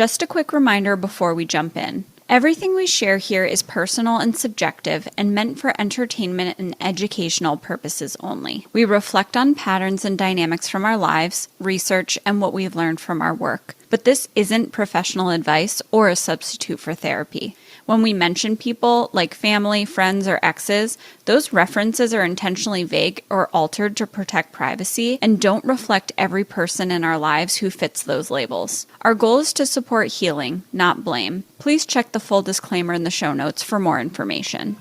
Just a quick reminder before we jump in. Everything we share here is personal and subjective and meant for entertainment and educational purposes only. We reflect on patterns and dynamics from our lives, research, and what we've learned from our work. But this isn't professional advice or a substitute for therapy. When we mention people like family, friends, or exes, those references are intentionally vague or altered to protect privacy and don't reflect every person in our lives who fits those labels. Our goal is to support healing, not blame. Please check the full disclaimer in the show notes for more information.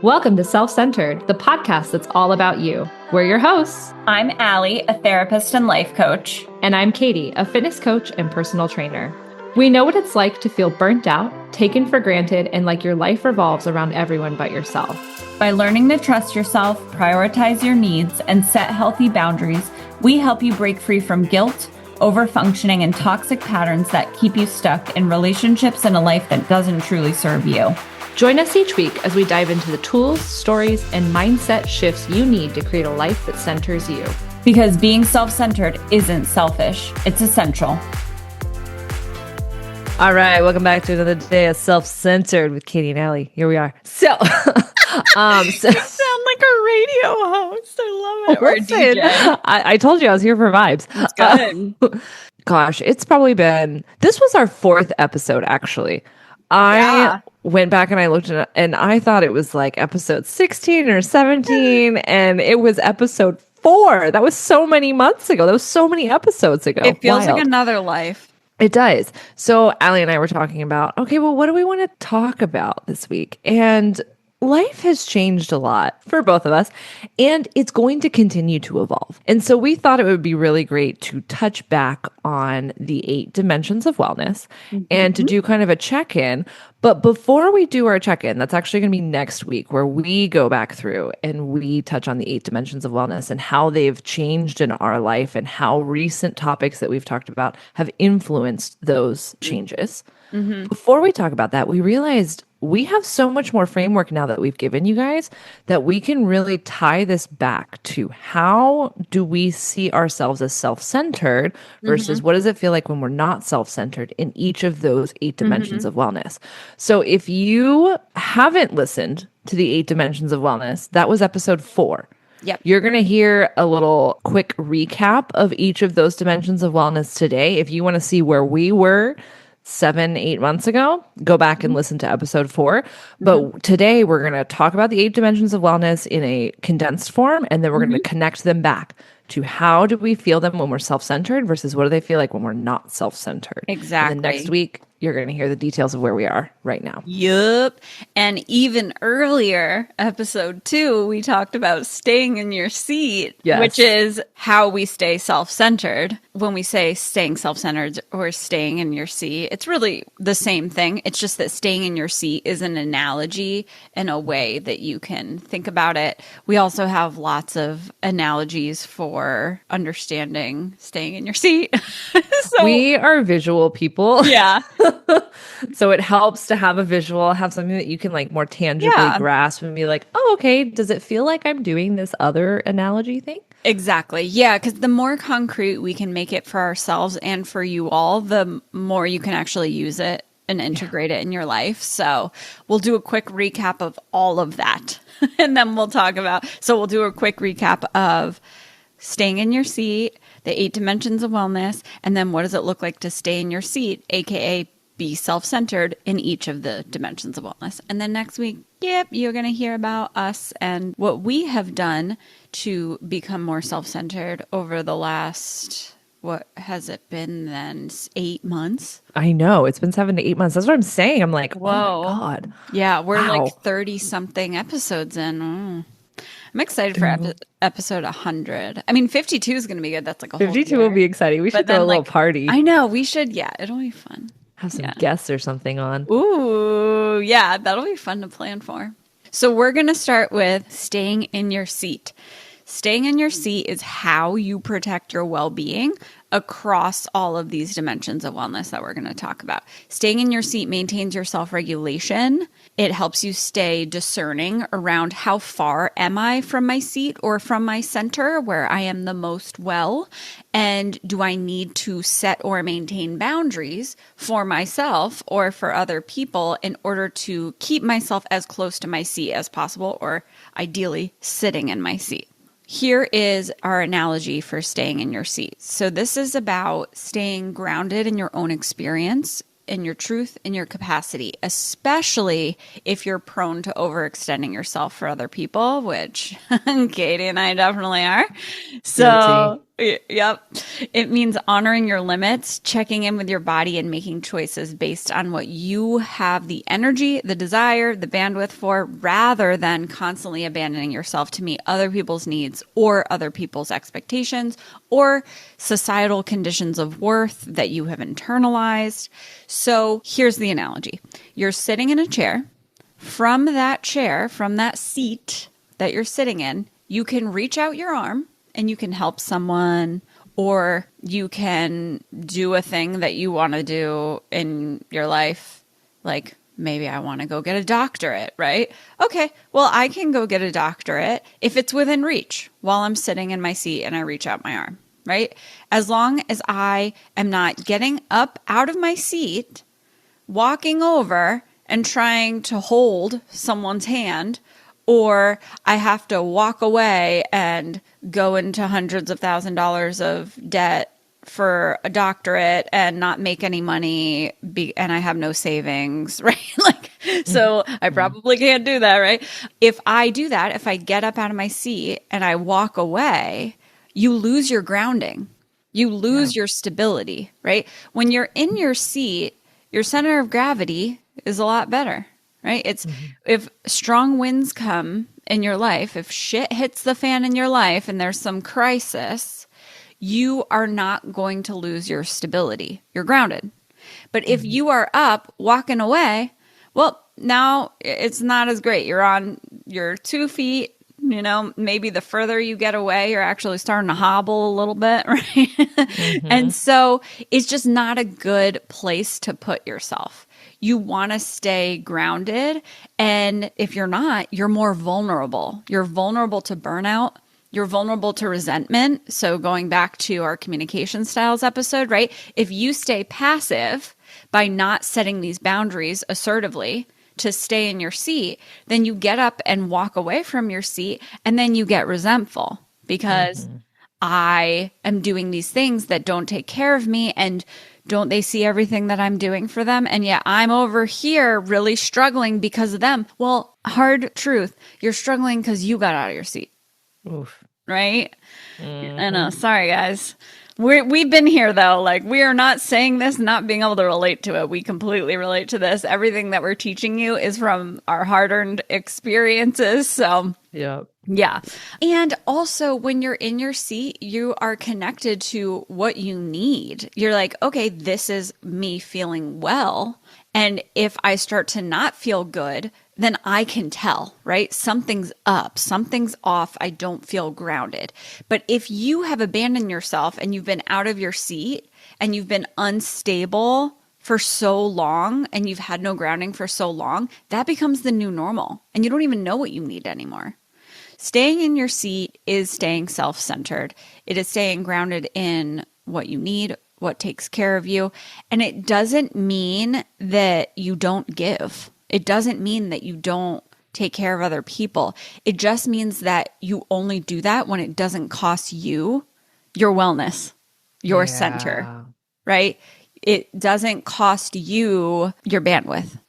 Welcome to Self-Centered, the podcast that's all about you. We're your hosts. I'm Allie, a therapist and life coach. And I'm Katie, a fitness coach and personal trainer. We know what it's like to feel burnt out, taken for granted, and like your life revolves around everyone but yourself. By learning to trust yourself, prioritize your needs, and set healthy boundaries, we help you break free from guilt, overfunctioning, and toxic patterns that keep you stuck in relationships and a life that doesn't truly serve you. Join us each week as we dive into the tools, stories, and mindset shifts you need to create a life that centers you. Because being self-centered isn't selfish, it's essential. All right, welcome back to another day of Self-Centered with Katie and Allie. Here we are. So, you sound like a radio host. I love it. Or a DJ. I told you I was here for vibes. That's good. Gosh, it's probably been, this was our 4th episode, actually. I went back and I looked at it and I thought it was like episode 16 or 17, and it was episode 4. That was so many months ago. That was so many episodes ago. It feels like another life. It does. So Allie and I were talking about, okay, well, what do we want to talk about this week? And life has changed a lot for both of us, and it's going to continue to evolve. And so we thought it would be really great to touch back on the 8 dimensions of wellness and to do kind of a check-in. But before we do our check-in, that's actually going to be next week, where we go back through and we touch on the 8 dimensions of wellness and how they've changed in our life and how recent topics that we've talked about have influenced those changes. Before we talk about that, we realized we have so much more framework now that we've given you guys that we can really tie this back to how do we see ourselves as self-centered versus what does it feel like when we're not self-centered in each of those 8 dimensions of wellness. So if you haven't listened to the 8 dimensions of wellness, that was episode 4. Yep. You're going to hear a little quick recap of each of those dimensions of wellness today. If you want to see where we were 7-8 months ago, go back and listen to episode 4. But today we're going to talk about the 8 dimensions of wellness in a condensed form, and then we're going to connect them back to how do we feel them when we're self-centered versus what do they feel like when we're not self-centered. Exactly. And then next week, you're going to hear the details of where we are right now. Yup. And even earlier, episode 2, we talked about staying in your seat, which is how we stay self-centered. When we say staying self-centered or staying in your seat, it's really the same thing. It's just that staying in your seat is an analogy and a way that you can think about it. We also have lots of analogies for understanding staying in your seat. So, we are visual people. Yeah. So it helps to have a visual, have something that you can like more tangibly grasp and be like, oh, okay, does it feel like I'm doing this other analogy thing? Exactly. Yeah, because the more concrete we can make it for ourselves and for you all, the more you can actually use it and integrate it in your life. So we'll do a quick recap of all of that. And then we'll talk about, so we'll do a quick recap of staying in your seat, the 8 dimensions of wellness, and then what does it look like to stay in your seat, aka be self-centered in each of the dimensions of wellness. And then next week, you're going to hear about us and what we have done to become more self-centered over the last, what has it been then, 8 months? I know. It's been 7 to 8 months. That's what I'm saying. I'm like, whoa. Oh my God. Yeah, we're like 30-something episodes in. I'm excited for episode 100. I mean, 52 is going to be good. That's like a whole 52 year. will be exciting. We should throw a little party. I know. We should. Yeah, it'll be fun. Have some guests or something on. Ooh, yeah, that'll be fun to plan for. So we're going to start with staying in your seat. Staying in your seat is how you protect your well-being across all of these dimensions of wellness that we're going to talk about. Staying in your seat maintains your self-regulation. It helps you stay discerning around how far am I from my seat or from my center where I am the most well, and do I need to set or maintain boundaries for myself or for other people in order to keep myself as close to my seat as possible, or ideally sitting in my seat. Here is our analogy for staying in your seat. So this is about staying grounded in your own experience, in your truth, in your capacity, especially if you're prone to overextending yourself for other people, which Katie and I definitely are. So, yep. It means honoring your limits, checking in with your body, and making choices based on what you have the energy, the desire, the bandwidth for, rather than constantly abandoning yourself to meet other people's needs or other people's expectations or societal conditions of worth that you have internalized. So here's the analogy. You're sitting in a chair. From that chair, from that seat that you're sitting in, you can reach out your arm and you can help someone, or you can do a thing that you want to do in your life. Like maybe I want to go get a doctorate, right? Okay, well, I can go get a doctorate if it's within reach while I'm sitting in my seat and I reach out my arm, right? As long as I am not getting up out of my seat, walking over and trying to hold someone's hand, or I have to walk away and go into hundreds of $1,000s of debt for a doctorate and not make any money, and I have no savings, right? So I probably can't do that, right? If I do that, if I get up out of my seat and I walk away, you lose your grounding. You lose your stability, right? When you're in your seat, your center of gravity is a lot better, right? It's if strong winds come in your life, if shit hits the fan in your life and there's some crisis, you are not going to lose your stability. You're grounded. But if you are up walking away, well, now it's not as great. You're on your 2 feet. You know, maybe the further you get away, you're actually starting to hobble a little bit, right? And so it's just not a good place to put yourself. You want to stay grounded. And if you're not, you're more vulnerable. You're vulnerable to burnout. You're vulnerable to resentment. So going back to our communication styles episode, right? If you stay passive by not setting these boundaries assertively to stay in your seat, then you get up and walk away from your seat, and then you get resentful because I am doing these things that don't take care of me, and don't they see everything that I'm doing for them? And yet I'm over here really struggling because of them. Well, hard truth, you're struggling because you got out of your seat. Oof. Right? I know. Sorry, guys. We've been here, though. Like, we are not saying this, not being able to relate to it. We completely relate to this. Everything that we're teaching you is from our hard-earned experiences. So, yeah. And also, when you're in your seat, you are connected to what you need. You're like, okay, this is me feeling well. And if I start to not feel good, then I can tell, right? Something's up, something's off. I don't feel grounded. But if you have abandoned yourself and you've been out of your seat and you've been unstable for so long and you've had no grounding for so long, that becomes the new normal and you don't even know what you need anymore. Staying in your seat is staying self-centered. It is staying grounded in what you need, what takes care of you. And it doesn't mean that you don't give. It doesn't mean that you don't take care of other people. It just means that you only do that when it doesn't cost you your wellness, your center, right? It doesn't cost you your bandwidth,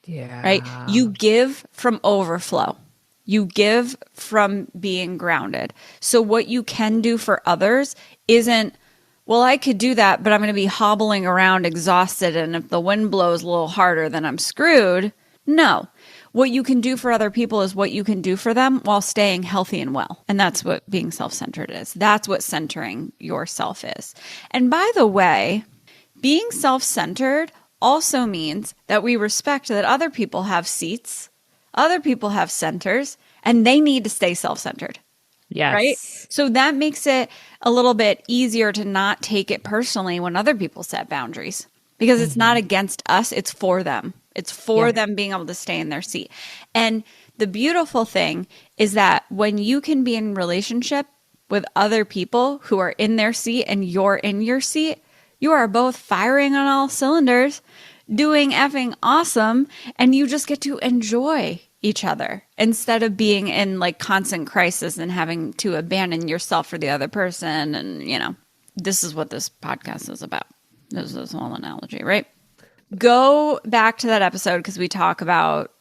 right? You give from overflow. You give from being grounded. So what you can do for others isn't, well, I could do that, but I'm going to be hobbling around exhausted. And if the wind blows a little harder, then I'm screwed. No. What you can do for other people is what you can do for them while staying healthy and well. And that's what being self-centered is. That's what centering yourself is. And by the way, being self-centered also means that we respect that other people have seats, other people have centers, and they need to stay self-centered. Right? Yes. So that makes it a little bit easier to not take it personally when other people set boundaries because it's not against us, it's for them. It's for them being able to stay in their seat. And the beautiful thing is that when you can be in relationship with other people who are in their seat and you're in your seat, you are both firing on all cylinders, doing effing awesome, and you just get to enjoy each other instead of being in like constant crisis and having to abandon yourself for the other person. And, you know, this is what this podcast is about. This is a small analogy, right? Go back to that episode because we talk about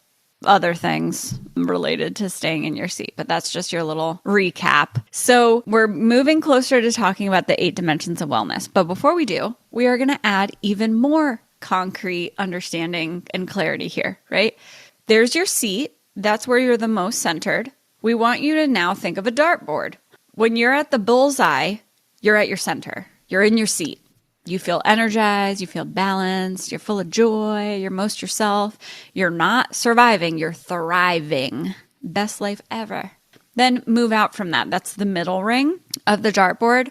other things related to staying in your seat, but that's just your little recap. So we're moving closer to talking about the 8 dimensions of wellness. But before we do, we are going to add even more concrete understanding and clarity here, right? There's your seat. That's where you're the most centered. We want you to now think of a dartboard. When you're at the bullseye, you're at your center. You're in your seat. You feel energized, you feel balanced, you're full of joy, you're most yourself. You're not surviving, you're thriving. Best life ever. Then move out from that. That's the middle ring of the dartboard.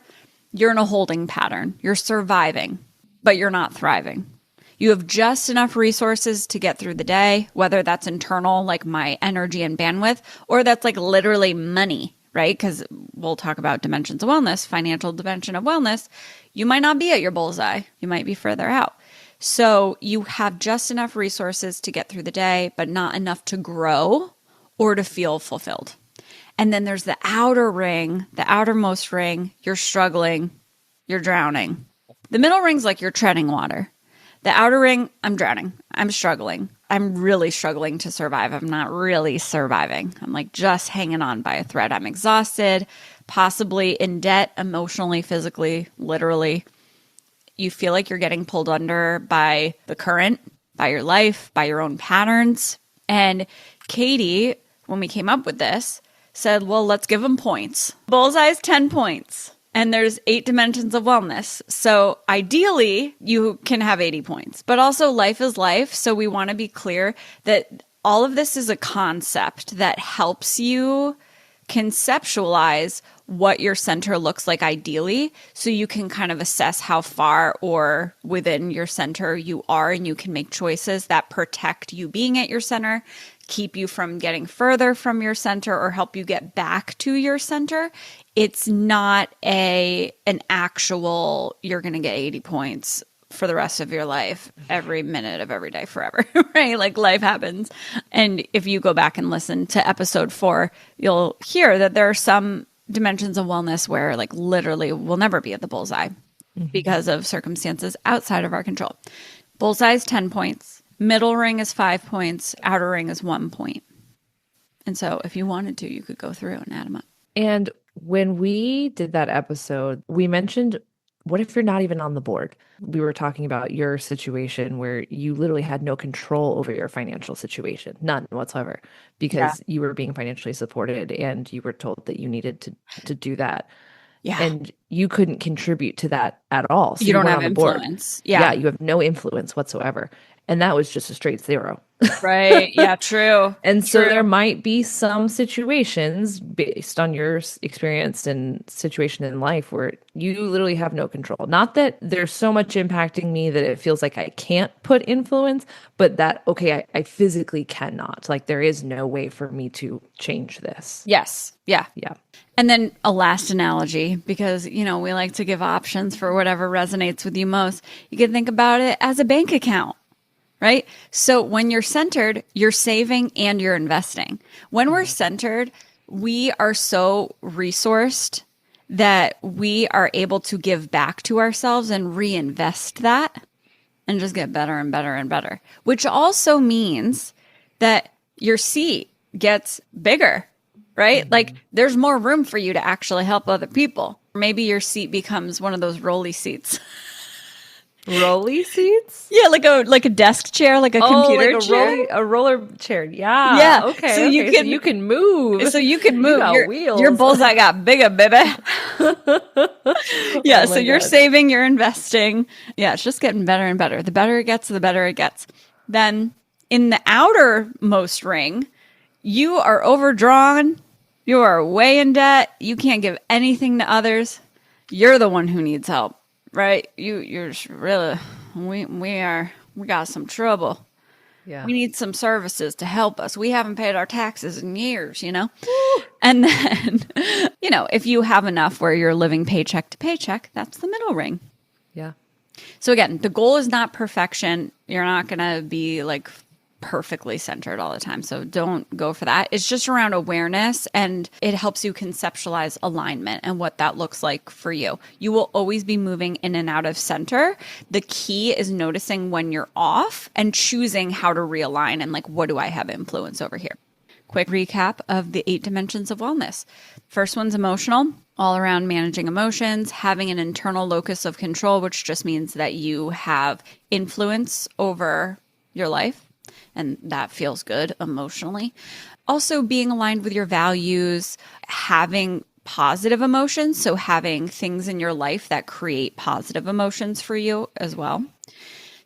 You're in a holding pattern. You're surviving, but you're not thriving. You have just enough resources to get through the day, whether that's internal, like my energy and bandwidth, or that's like literally money, right? Because we'll talk about dimensions of wellness, financial dimension of wellness. You might not be at your bullseye. You might be further out. So you have just enough resources to get through the day, but not enough to grow or to feel fulfilled. And then there's the outer ring, the outermost ring. You're struggling. You're drowning. The middle ring's like you're treading water. The outer ring, I'm drowning. I'm struggling. I'm really struggling to survive. I'm not really surviving. I'm like just hanging on by a thread. I'm exhausted, possibly in debt, emotionally, physically, literally. You feel like you're getting pulled under by the current, by your life, by your own patterns. And Katie, when we came up with this, said, well, let's give them points. Bullseye's 10 points. And there's 8 dimensions of wellness. So ideally, you can have 80 points. But also life is life. So we want to be clear that all of this is a concept that helps you conceptualize what your center looks like ideally. So you can kind of assess how far or within your center you are. And you can make choices that protect you being at your center, keep you from getting further from your center, or help you get back to your center. It's not an actual, you're going to get 80 points for the rest of your life, every minute of every day, forever, right? Like life happens. And if you go back and listen to episode 4, you'll hear that there are some dimensions of wellness where like literally we'll never be at the bullseye because of circumstances outside of our control. Bullseye is 10 points. Middle ring is 5 points. Outer ring is 1 point. And so if you wanted to, you could go through and add them up. And when we did that episode, we mentioned, what if you're not even on the board? We were talking about your situation where you literally had no control over your financial situation, none whatsoever, because you were being financially supported and you were told that you needed to do that. Yeah. And you couldn't contribute to that at all. So you don't have on the influence. Board. Yeah. You have no influence whatsoever. And that was just a straight 0. Right. Yeah, true. And so there might be some situations based on your experience and situation in life where you literally have no control. Not that there's so much impacting me that it feels like I can't put influence, but that, okay, I physically cannot. Like there is no way for me to change this. Yes. Yeah. Yeah. And then a last analogy, because, you know, we like to give options for whatever resonates with you most. You can think about it as a bank account. Right? So when you're centered, you're saving and you're investing. When we're centered, we are so resourced that we are able to give back to ourselves and reinvest that and just get better and better and better, which also means that your seat gets bigger, right? Like there's more room for you to actually help other people. Maybe your seat becomes one of those rolly seats. Rolly seats? Yeah, like a desk chair, like a computer like chair. A roller chair. Yeah. Yeah. Okay. So you can move. So you can move. You got wheels. Your bullseye got bigger, baby. Yeah. So you're saving, you're investing. Yeah. It's just getting better and better. The better it gets, the better it gets. Then in the outermost ring, you are overdrawn. You are way in debt. You can't give anything to others. You're the one who needs help, right? You're just really, we got some trouble. Yeah. We need some services to help us. We haven't paid our taxes in years, you know? And then, if you have enough where you're living paycheck to paycheck, that's the middle ring. Yeah. So again, the goal is not perfection. You're not going to be like perfectly centered all the time. So don't go for that. It's just around awareness, and it helps you conceptualize alignment and what that looks like for you. You will always be moving in and out of center. The key is noticing when you're off and choosing how to realign and like, what do I have influence over here? Quick recap of the 8 dimensions of wellness. First one's emotional, all around managing emotions, having an internal locus of control, which just means that you have influence over your life. And that feels good emotionally. Also being aligned with your values, having positive emotions. So having things in your life that create positive emotions for you as well.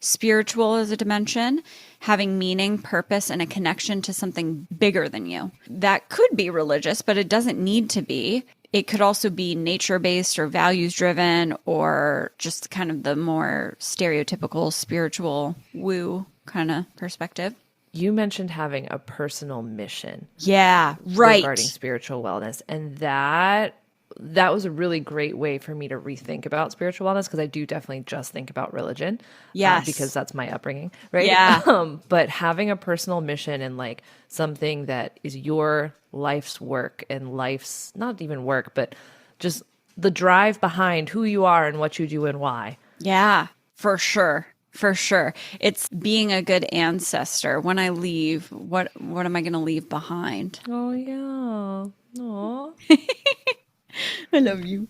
Spiritual as a dimension, having meaning, purpose, and a connection to something bigger than you. That could be religious, but it doesn't need to be. It could also be nature-based or values-driven, or just kind of the more stereotypical spiritual woo kind of perspective. You mentioned having a personal mission. Yeah, right. Regarding spiritual wellness. And that was a really great way for me to rethink about spiritual wellness, because I do definitely just think about religion. Yes. Because that's my upbringing, right? Yeah. But having a personal mission and like something that is your life's work and life's, not even work, but just the drive behind who you are and what you do and why. Yeah, for sure. For sure. It's being a good ancestor. When I leave, what am I going to leave behind? Oh, yeah. Aw. I love you.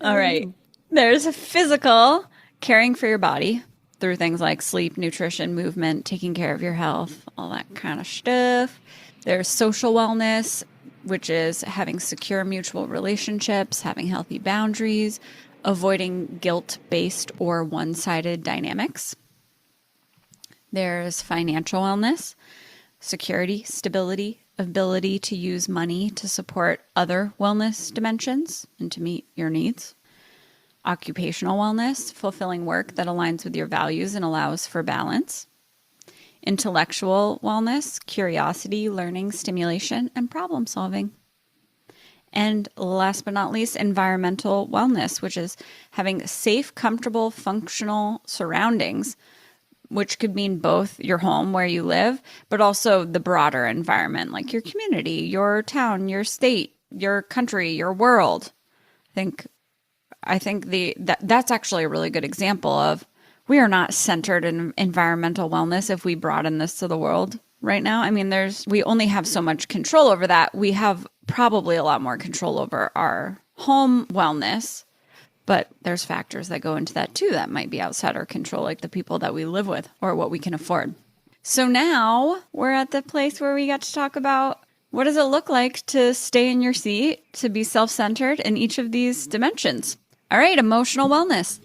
All right. There's a physical, caring for your body through things like sleep, nutrition, movement, taking care of your health, all that kind of stuff. There's social wellness, which is having secure mutual relationships, having healthy boundaries, avoiding guilt-based or one-sided dynamics. There's financial wellness, security, stability, ability to use money to support other wellness dimensions and to meet your needs. Occupational wellness, fulfilling work that aligns with your values and allows for balance. Intellectual wellness, curiosity, learning, stimulation, and problem solving. And last but not least, environmental wellness, which is having safe, comfortable, functional surroundings, which could mean both your home where you live, but also the broader environment, like your community, your town, your state, your country, your world. I think that's actually a really good example of we are not centered in environmental wellness if we broaden this to the world right now. I mean, we only have so much control over that. We have probably a lot more control over our home wellness, but there's factors that go into that too that might be outside our control, like the people that we live with or what we can afford. So now we're at the place where we got to talk about what does it look like to stay in your seat, to be self-centered in each of these dimensions. All right, emotional wellness.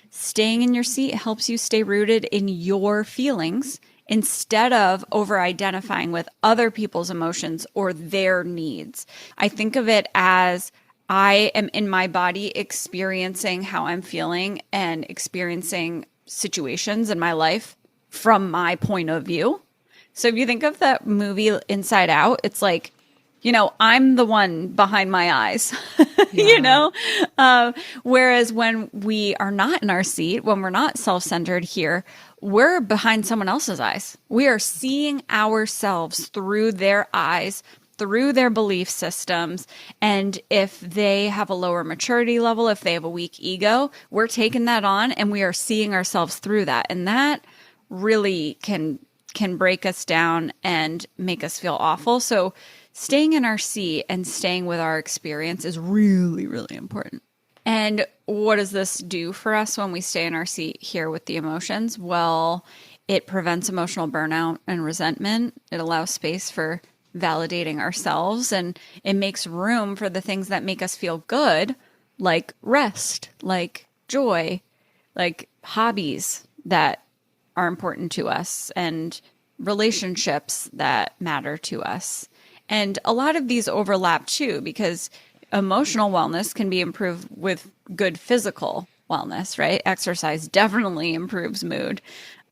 Staying in your seat helps you stay rooted in your feelings instead of over-identifying with other people's emotions or their needs. I think of it as I am in my body experiencing how I'm feeling and experiencing situations in my life from my point of view. So if you think of that movie Inside Out, it's like, I'm the one behind my eyes, whereas when we are not in our seat, when we're not self-centered here, we're behind someone else's eyes. We are seeing ourselves through their eyes, through their belief systems. And if they have a lower maturity level, if they have a weak ego, we're taking that on and we are seeing ourselves through that. And that really can break us down and make us feel awful. So staying in our seat and staying with our experience is really, really important. And what does this do for us when we stay in our seat here with the emotions? Well, it prevents emotional burnout and resentment. It allows space for validating ourselves, and it makes room for the things that make us feel good, like rest, like joy, like hobbies that are important to us, and relationships that matter to us. And a lot of these overlap too, because emotional wellness can be improved with good physical wellness, right? Exercise definitely improves mood.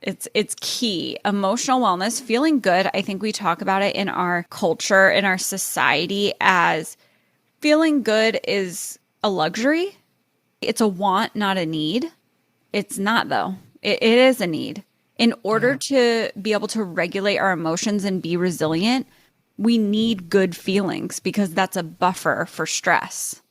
It's key. Emotional wellness, feeling good. I think we talk about it in our culture, in our society, as feeling good is a luxury. It's a want, not a need. It's not, though. It is a need. In order to be able to regulate our emotions and be resilient, we need good feelings because that's a buffer for stress.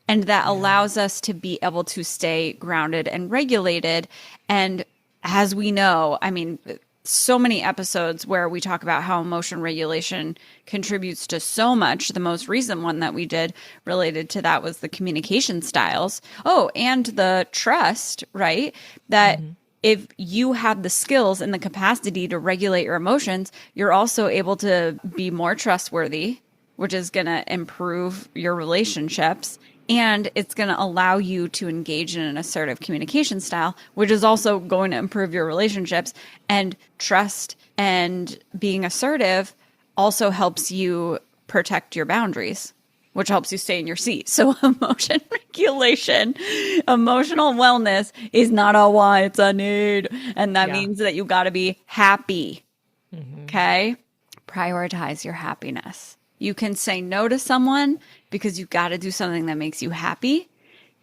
And that allows us to be able to stay grounded and regulated. And as we know, I mean, so many episodes where we talk about how emotion regulation contributes to so much. The most recent one that we did related to that was the communication styles. Oh, and the trust, right? That if you have the skills and the capacity to regulate your emotions, you're also able to be more trustworthy, which is going to improve your relationships. And it's going to allow you to engage in an assertive communication style, which is also going to improve your relationships. And trust and being assertive also helps you protect your boundaries, which helps you stay in your seat. So emotion regulation, emotional wellness is not a want, it's a need. And that means that you got to be happy. Okay? Prioritize your happiness. You can say no to someone because you got to do something that makes you happy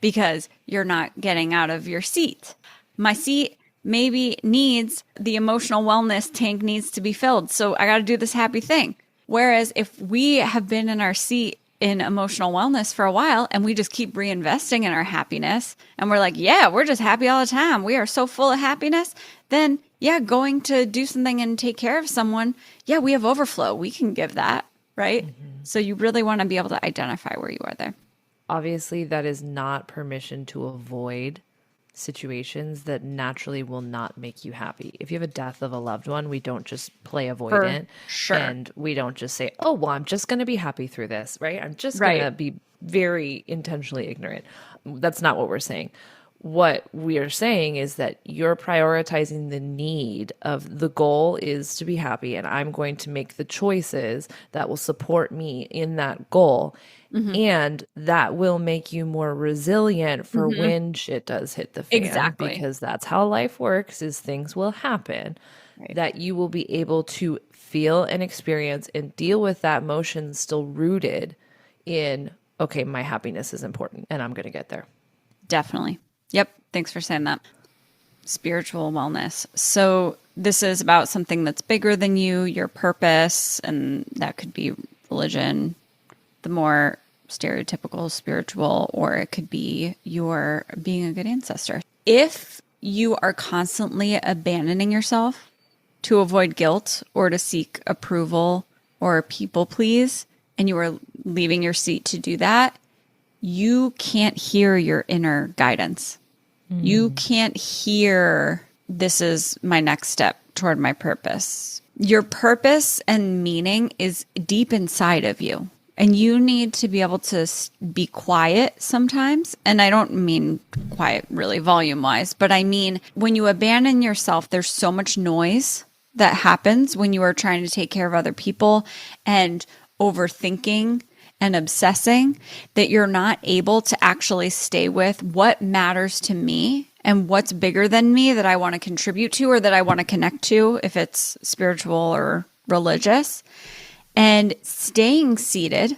because you're not getting out of your seat. My seat maybe needs the emotional wellness tank needs to be filled. So I got to do this happy thing. Whereas if we have been in our seat in emotional wellness for a while and we just keep reinvesting in our happiness and we're like, yeah, we're just happy all the time. We are so full of happiness. Then going to do something and take care of someone. Yeah, we have overflow. We can give that. Right? So you really want to be able to identify where you are there. Obviously, that is not permission to avoid situations that naturally will not make you happy. If you have a death of a loved one, we don't just play avoidant. Sure. And we don't just say, oh, well, I'm just going to be happy through this, right? I'm just going to be very intentionally ignorant. That's not what we're saying. What we are saying is that you're prioritizing the need of the goal is to be happy, and I'm going to make the choices that will support me in that goal. And that will make you more resilient for when shit does hit the fan. Exactly. Because that's how life works, is things will happen. That you will be able to feel and experience and deal with that emotion still rooted in, okay, my happiness is important and I'm going to get there. Definitely. Yep. Thanks for saying that. Spiritual wellness. So this is about something that's bigger than you, your purpose, and that could be religion, the more stereotypical spiritual, or it could be your being a good ancestor. If you are constantly abandoning yourself to avoid guilt or to seek approval or people please, and you are leaving your seat to do that, you can't hear your inner guidance. You can't hear, this is my next step toward my purpose. Your purpose and meaning is deep inside of you. And you need to be able to be quiet sometimes. And I don't mean quiet really volume wise, but I mean when you abandon yourself, there's so much noise that happens when you are trying to take care of other people and overthinking and obsessing, that you're not able to actually stay with what matters to me and what's bigger than me that I want to contribute to or that I want to connect to, if it's spiritual or religious. And staying seated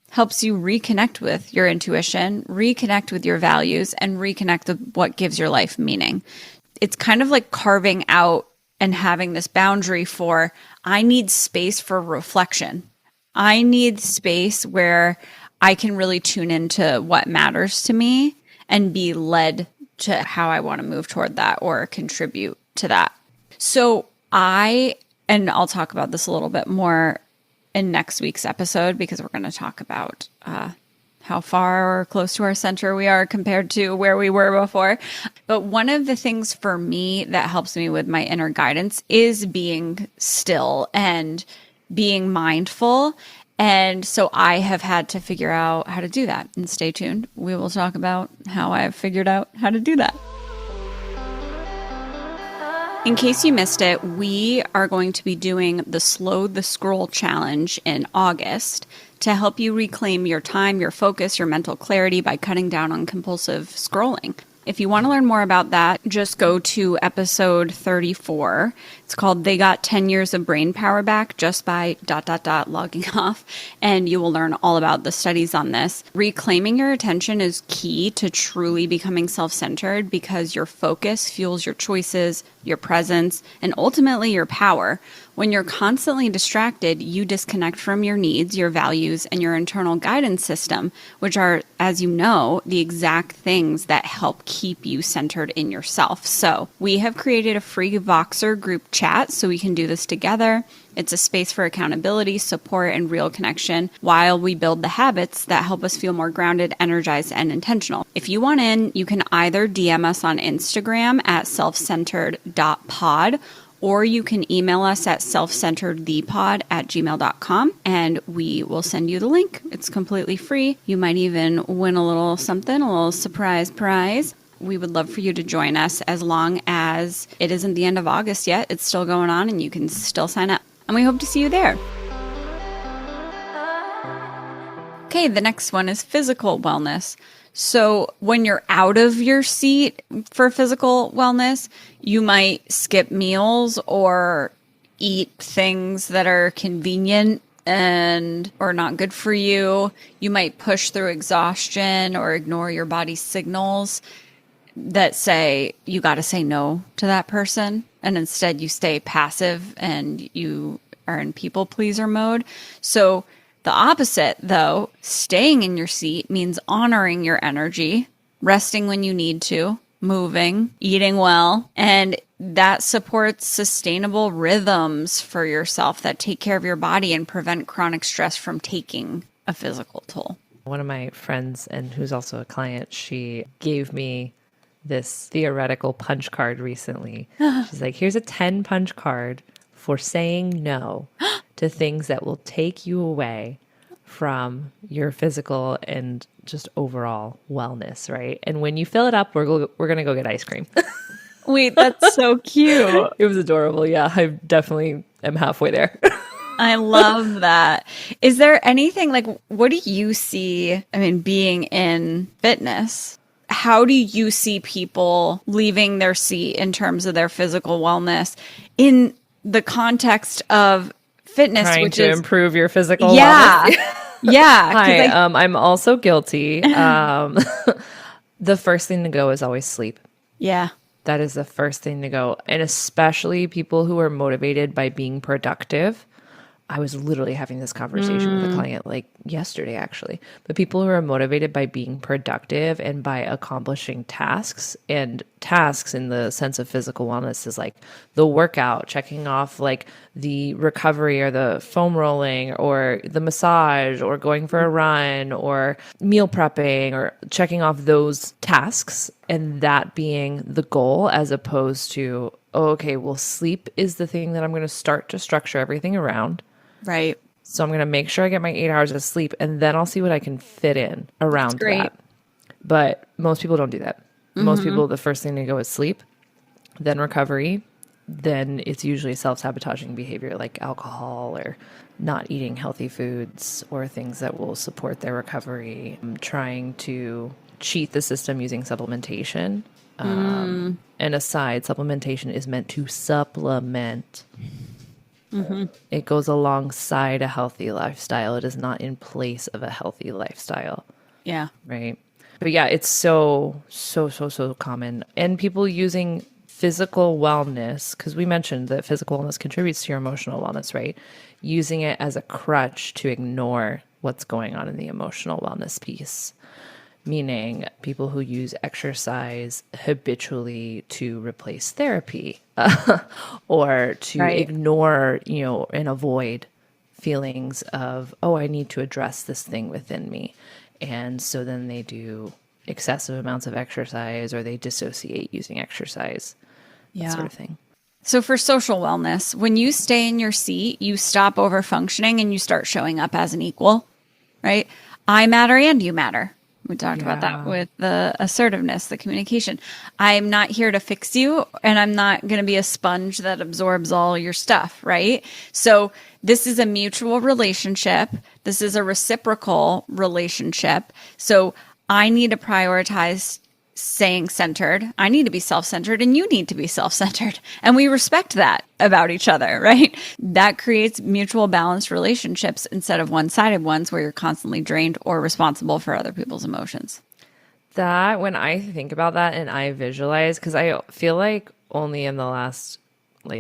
helps you reconnect with your intuition, reconnect with your values, and reconnect with what gives your life meaning. It's kind of like carving out and having this boundary for, I need space for reflection. I need space where I can really tune into what matters to me and be led to how I want to move toward that or contribute to that. So and I'll talk about this a little bit more in next week's episode, because we're going to talk about how far or close to our center we are compared to where we were before. But one of the things for me that helps me with my inner guidance is being still and being mindful. And so I have had to figure out how to do that. And stay tuned. We will talk about how I've figured out how to do that. In case you missed it, we are going to be doing the Slow the Scroll Challenge in August to help you reclaim your time, your focus, your mental clarity by cutting down on compulsive scrolling. If you want to learn more about that, just go to episode 34. It's called They Got 10 Years of Brain Power Back just by ... logging off, and you will learn all about the studies on this. Reclaiming your attention is key to truly becoming self-centered because your focus fuels your choices, your presence, and ultimately your power. When you're constantly distracted, you disconnect from your needs, your values, and your internal guidance system, which are, as you know, the exact things that help keep you centered in yourself. So we have created a free Voxer group chat so we can do this together. It's a space for accountability, support, and real connection while we build the habits that help us feel more grounded, energized, and intentional. If you want in, you can either DM us on Instagram at selfcentered.pod, or you can email us at selfcenteredthepod@gmail.com and we will send you the link. It's completely free. You might even win a little something, a little surprise prize. We would love for you to join us as long as it isn't the end of August yet. It's still going on and you can still sign up. And we hope to see you there. Okay, the next one is physical wellness. So when you're out of your seat for physical wellness, you might skip meals or eat things that are convenient and or not good for you. You might push through exhaustion or ignore your body's signals that say you got to say no to that person. And instead you stay passive and you are in people pleaser mode. So the opposite, though, staying in your seat means honoring your energy, resting when you need to, moving, eating well, and that supports sustainable rhythms for yourself that take care of your body and prevent chronic stress from taking a physical toll. One of my friends, and who's also a client, she gave me this theoretical punch card recently. She's like, here's a 10 punch card for saying no to things that will take you away from your physical and just overall wellness, right? And when you fill it up, we're going to go get ice cream. Wait, that's so cute. It was adorable. Yeah, I definitely am halfway there. I love that. Is there anything like, what do you see? I mean, being in fitness, how do you see people leaving their seat in terms of their physical wellness in the context of fitness, Trying which to is improve your physical yeah, wellness? yeah. Hi, I'm also guilty. The first thing to go is always sleep. Yeah. That is the first thing to go. And especially people who are motivated by being productive. I was literally having this conversation with a client like yesterday, actually. But people who are motivated by being productive and by accomplishing tasks, and tasks in the sense of physical wellness is like the workout, checking off like the recovery or the foam rolling or the massage or going for a run or meal prepping or checking off those tasks, and that being the goal as opposed to, oh, okay, well, sleep is the thing that I'm going to start to structure everything around. Right. So I'm going to make sure I get my 8 hours of sleep, and then I'll see what I can fit in around that. But most people don't do that. Most people, the first thing to go is sleep, then recovery. Then it's usually self-sabotaging behavior like alcohol or not eating healthy foods or things that will support their recovery. Trying to cheat the system using supplementation. And aside, supplementation is meant to supplement. It goes alongside a healthy lifestyle. It is not in place of a healthy lifestyle. Yeah. Right. But yeah, it's so common. And people using physical wellness, because we mentioned that physical wellness contributes to your emotional wellness, right? Using it as a crutch to ignore what's going on in the emotional wellness piece. Meaning people who use exercise habitually to replace therapy or to ignore, and avoid feelings of, oh, I need to address this thing within me. And so then they do excessive amounts of exercise or they dissociate using exercise, that sort of thing. So for social wellness, when you stay in your seat, you stop over functioning and you start showing up as an equal, right? I matter and you matter. We talked about that with the assertiveness, the communication. I'm not here to fix you, and I'm not going to be a sponge that absorbs all your stuff, right? So this is a mutual relationship. This is a reciprocal relationship. So I need to prioritize staying centered. I need to be self-centered, and you need to be self-centered. And we respect that about each other, right? That creates mutual balanced relationships instead of one-sided ones where you're constantly drained or responsible for other people's emotions. That, when I think about that and I visualize, because I feel like only in the last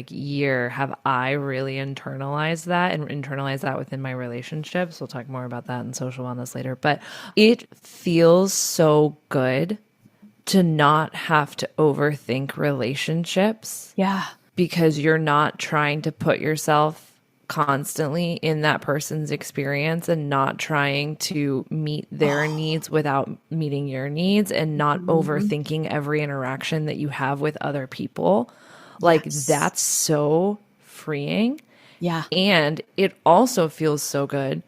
year have I really internalized that within my relationships. We'll talk more about that in social wellness later, but it feels so good to not have to overthink relationships. Yeah. Because you're not trying to put yourself constantly in that person's experience and not trying to meet their needs without meeting your needs and not overthinking every interaction that you have with other people. That's so freeing. Yeah. And it also feels so good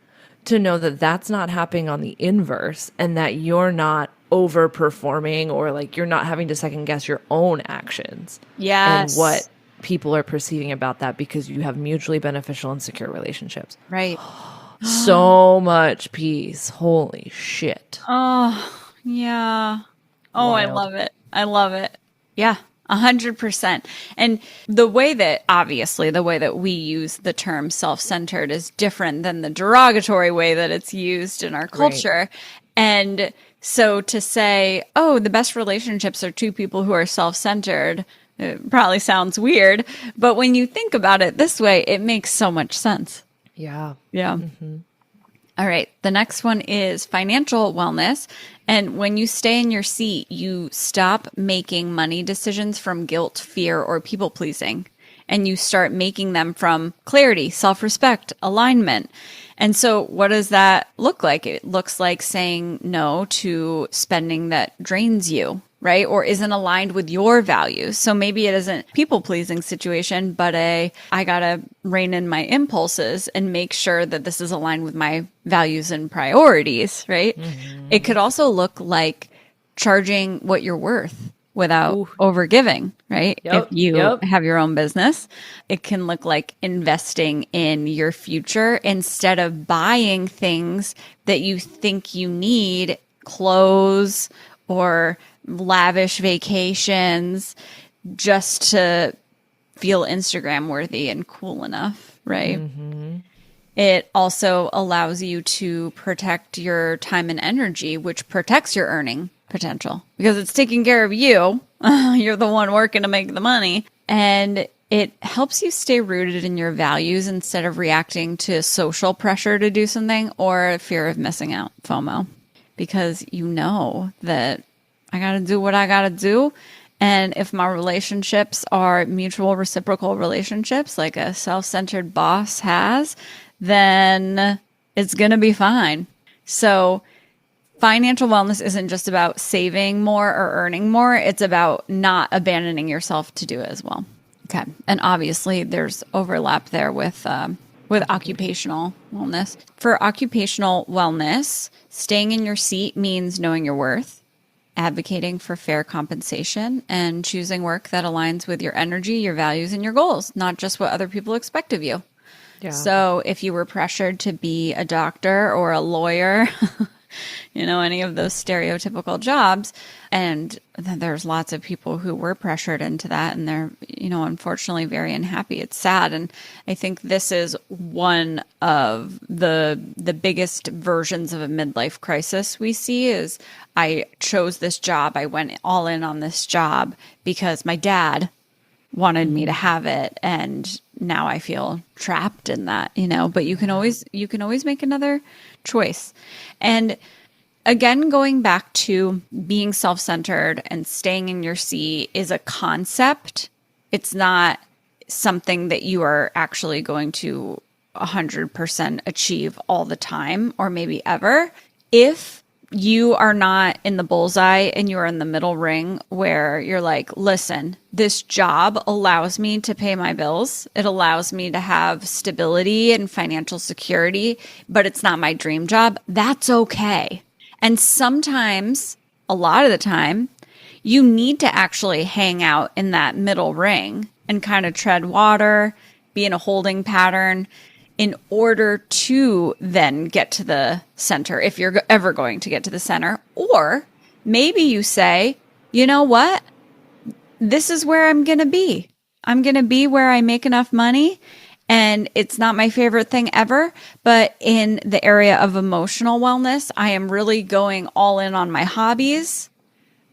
to know that that's not happening on the inverse and that you're not overperforming or you're not having to second guess your own actions. Yes. And what people are perceiving about that because you have mutually beneficial and secure relationships. Right. So much peace. Holy shit. Oh, yeah. Oh, Wild. I love it. I love it. Yeah. 100%. And the way that we use the term self-centered is different than the derogatory way that it's used in our culture. Right. And so to say, oh, the best relationships are two people who are self-centered, it probably sounds weird, but when you think about it this way, it makes so much sense. Yeah. Yeah. Mm-hmm. All right. The next one is financial wellness. And when you stay in your seat, you stop making money decisions from guilt, fear, or people pleasing. And you start making them from clarity, self-respect, alignment. And so what does that look like? It looks like saying no to spending that drains you, right? Or isn't aligned with your values. So maybe it isn't people-pleasing situation, but I gotta rein in my impulses and make sure that this is aligned with my values and priorities, right? Mm-hmm. It could also look like charging what you're worth without overgiving, right? Yep, if you have your own business, it can look like investing in your future instead of buying things that you think you need, clothes or lavish vacations, just to feel Instagram worthy and cool enough, right? Mm-hmm. It also allows you to protect your time and energy, which protects your earning potential because it's taking care of you. You're the one working to make the money. And it helps you stay rooted in your values instead of reacting to social pressure to do something or fear of missing out, FOMO, because you know that I got to do what I got to do. And if my relationships are mutual reciprocal relationships like a self-centered boss has, then it's going to be fine. So financial wellness isn't just about saving more or earning more. It's about not abandoning yourself to do it as well. Okay. And obviously there's overlap there with occupational wellness. For occupational wellness, staying in your seat means knowing your worth, advocating for fair compensation, and choosing work that aligns with your energy, your values, and your goals, not just what other people expect of you. Yeah. So if you were pressured to be a doctor or a lawyer, any of those stereotypical jobs, and there's lots of people who were pressured into that, and they're, unfortunately very unhappy. It's sad. And I think this is one of the biggest versions of a midlife crisis we see is I chose this job. I went all in on this job because my dad wanted me to have it. And now I feel trapped in that, but you can always make another choice. And again, going back to being self-centered and staying in your seat is a concept. It's not something that you are actually going to 100% achieve all the time or maybe ever. If you are not in the bullseye and you're in the middle ring where you're like, listen, this job allows me to pay my bills. It allows me to have stability and financial security, but it's not my dream job. That's okay. And sometimes, a lot of the time, you need to actually hang out in that middle ring and kind of tread water, be in a holding pattern in order to then get to the center, if you're ever going to get to the center. Or maybe you say, you know what? This is where I'm going to be. I'm going to be where I make enough money. And it's not my favorite thing ever, but in the area of emotional wellness, I am really going all in on my hobbies.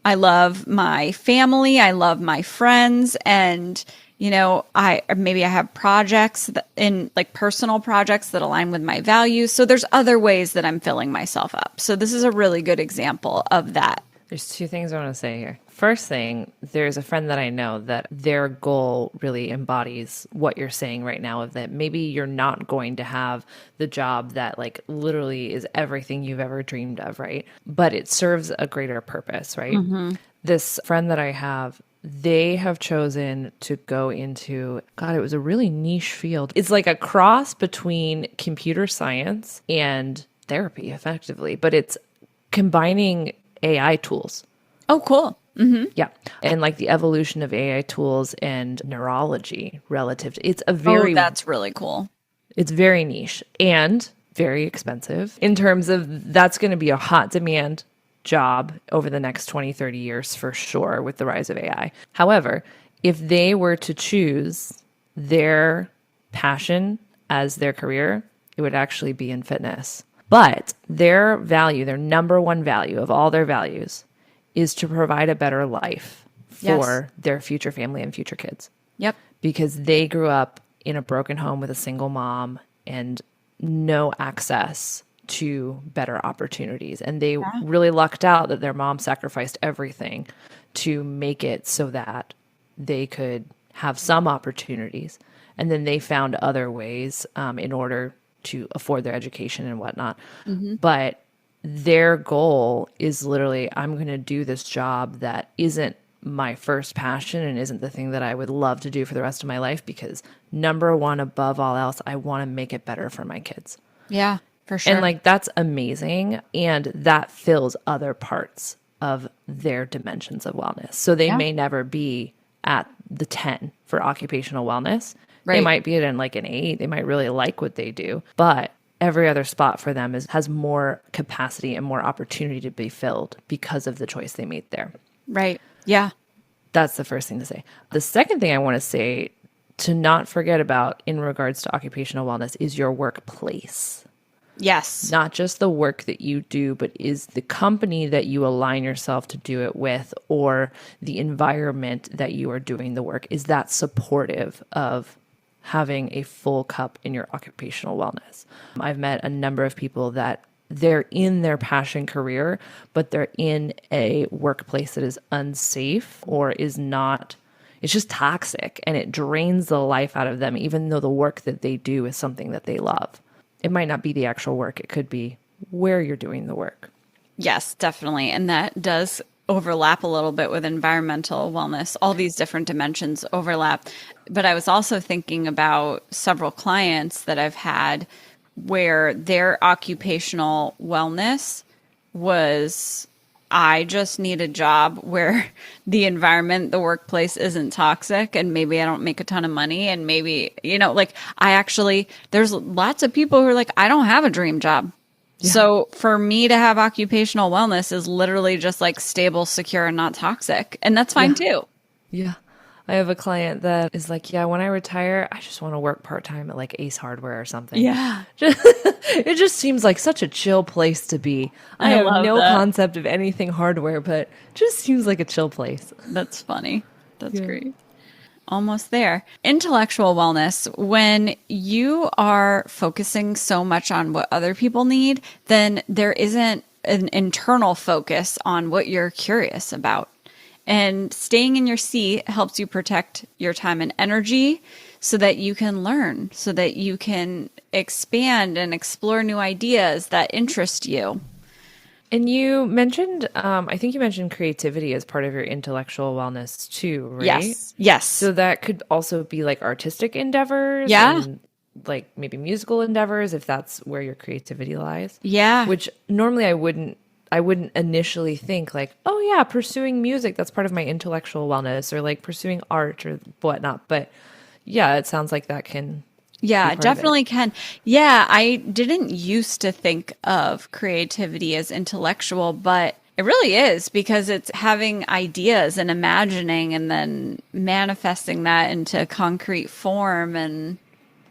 I love my family. I love my friends. And, you know, I have projects in like personal projects that align with my values. So there's other ways that I'm filling myself up. So this is a really good example of that. There's two things I want to say here. First thing, there's a friend that I know that their goal really embodies what you're saying right now, of that maybe you're not going to have the job that like literally is everything you've ever dreamed of, right? But it serves a greater purpose, right? Mm-hmm. This friend that I have, they have chosen to go into, God, it was a really niche field. It's like a cross between computer science and therapy, effectively, but it's combining AI tools. Oh, cool. Mm-hmm. Yeah. And like the evolution of AI tools and neurology relative to, it's a very, that's really cool. It's very niche and very expensive in terms of that's going to be a hot demand job over the next 20, 30 years for sure with the rise of AI. However, if they were to choose their passion as their career, it would actually be in fitness. But their value, their number one value of all their values is to provide a better life for their future family and future kids. Yep. Because they grew up in a broken home with a single mom and no access to better opportunities. And they really lucked out that their mom sacrificed everything to make it so that they could have some opportunities. And then they found other ways in order to afford their education and whatnot. Mm-hmm. But their goal is literally, I'm going to do this job that isn't my first passion and isn't the thing that I would love to do for the rest of my life, because number one, above all else, I want to make it better for my kids. Yeah, for sure. And like, that's amazing. And that fills other parts of their dimensions of wellness. So they may never be at the 10 for occupational wellness. Right. They might be at like an 8. They might really like what they do, but every other spot for them has more capacity and more opportunity to be filled because of the choice they made there. Right. Yeah. That's the first thing to say. The second thing I want to say to not forget about in regards to occupational wellness is your workplace. Yes. Not just the work that you do, but is the company that you align yourself to do it with, or the environment that you are doing the work, is that supportive of having a full cup in your occupational wellness. I've met a number of people that they're in their passion career, but they're in a workplace that is unsafe or is not, it's just toxic, and it drains the life out of them, even though the work that they do is something that they love. It might not be the actual work. It could be where you're doing the work. Yes, definitely. And that does overlap a little bit with environmental wellness. All these different dimensions overlap. But I was also thinking about several clients that I've had where their occupational wellness was, I just need a job where the environment, the workplace isn't toxic, and maybe I don't make a ton of money, and maybe, you know, like there's lots of people who are like, I don't have a dream job. Yeah. So for me to have occupational wellness is literally just like stable, secure, and not toxic. And that's fine too. Yeah. I have a client that is like, yeah, when I retire, I just want to work part-time at like Ace Hardware or something. Yeah. It just seems like such a chill place to be. I have no concept of anything hardware, but just seems like a chill place. That's funny. That's great. Almost there. Intellectual wellness. When you are focusing so much on what other people need, then there isn't an internal focus on what you're curious about. And staying in your seat helps you protect your time and energy so that you can learn, so that you can expand and explore new ideas that interest you. And you mentioned, I think you mentioned creativity as part of your intellectual wellness too, right? Yes. Yes. So that could also be like artistic endeavors. Yeah. And like maybe musical endeavors, if that's where your creativity lies. Yeah. Which normally I wouldn't I wouldn't initially think like, oh yeah, pursuing music, that's part of my intellectual wellness, or like pursuing art or whatnot. But yeah, it sounds like that can. Yeah, it definitely can. Yeah, I didn't used to think of creativity as intellectual, but it really is, because it's having ideas and imagining and then manifesting that into concrete form and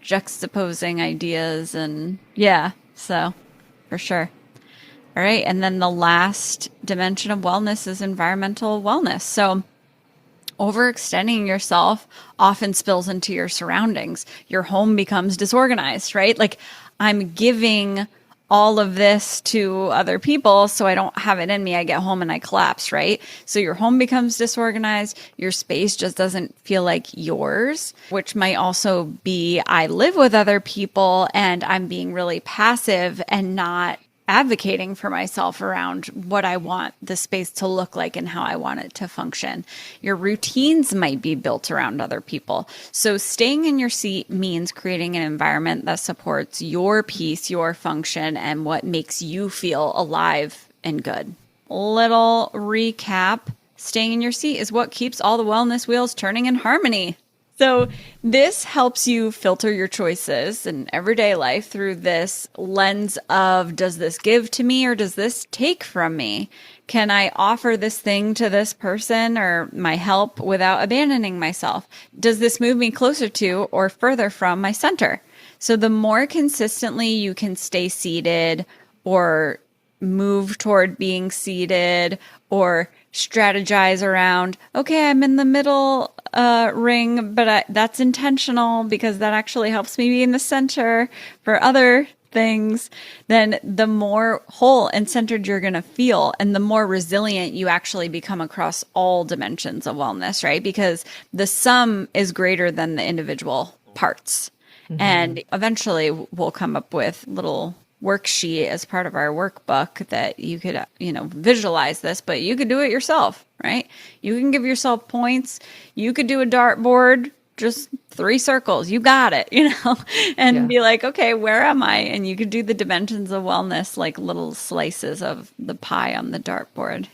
juxtaposing ideas. And yeah, so for sure. All right. And then the last dimension of wellness is environmental wellness. So overextending yourself often spills into your surroundings. Your home becomes disorganized, right? Like, I'm giving all of this to other people, so I don't have it in me. I get home and I collapse, right? So your home becomes disorganized. Your space just doesn't feel like yours, which might also be I live with other people and I'm being really passive and not advocating for myself around what I want the space to look like and how I want it to function. Your routines might be built around other people. So staying in your seat means creating an environment that supports your peace, your function, and what makes you feel alive and good. Little recap. Staying in your seat is what keeps all the wellness wheels turning in harmony. So this helps you filter your choices in everyday life through this lens of, does this give to me or does this take from me? Can I offer this thing to this person or my help without abandoning myself? Does this move me closer to or further from my center? So the more consistently you can stay seated or move toward being seated or strategize around, okay, I'm in the middle ring, but that's intentional because that actually helps me be in the center for other things, then the more whole and centered you're going to feel and the more resilient you actually become across all dimensions of wellness, right? Because the sum is greater than the individual parts. Mm-hmm. And eventually we'll come up with little worksheet as part of our workbook that you could, visualize this, but you could do it yourself, right? You can give yourself points. You could do a dartboard, just 3 circles. You got it, and be like, okay, where am I? And you could do the dimensions of wellness, like little slices of the pie on the dartboard,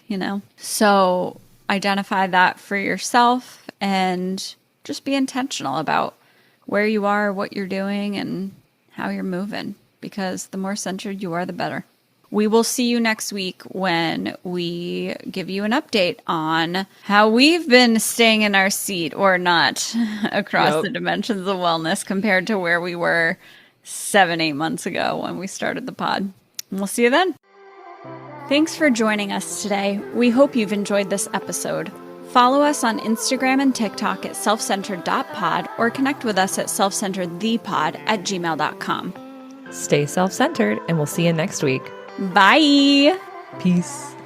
So identify that for yourself and just be intentional about where you are, what you're doing, and how you're moving. Because the more centered you are, the better. We will see you next week when we give you an update on how we've been staying in our seat or not across the dimensions of wellness compared to where we were 7-8 months ago when we started the pod. We'll see you then. Thanks for joining us today. We hope you've enjoyed this episode. Follow us on Instagram and TikTok at selfcentered.pod or connect with us at selfcenteredthepod@gmail.com. Stay self-centered, and we'll see you next week. Bye. Peace.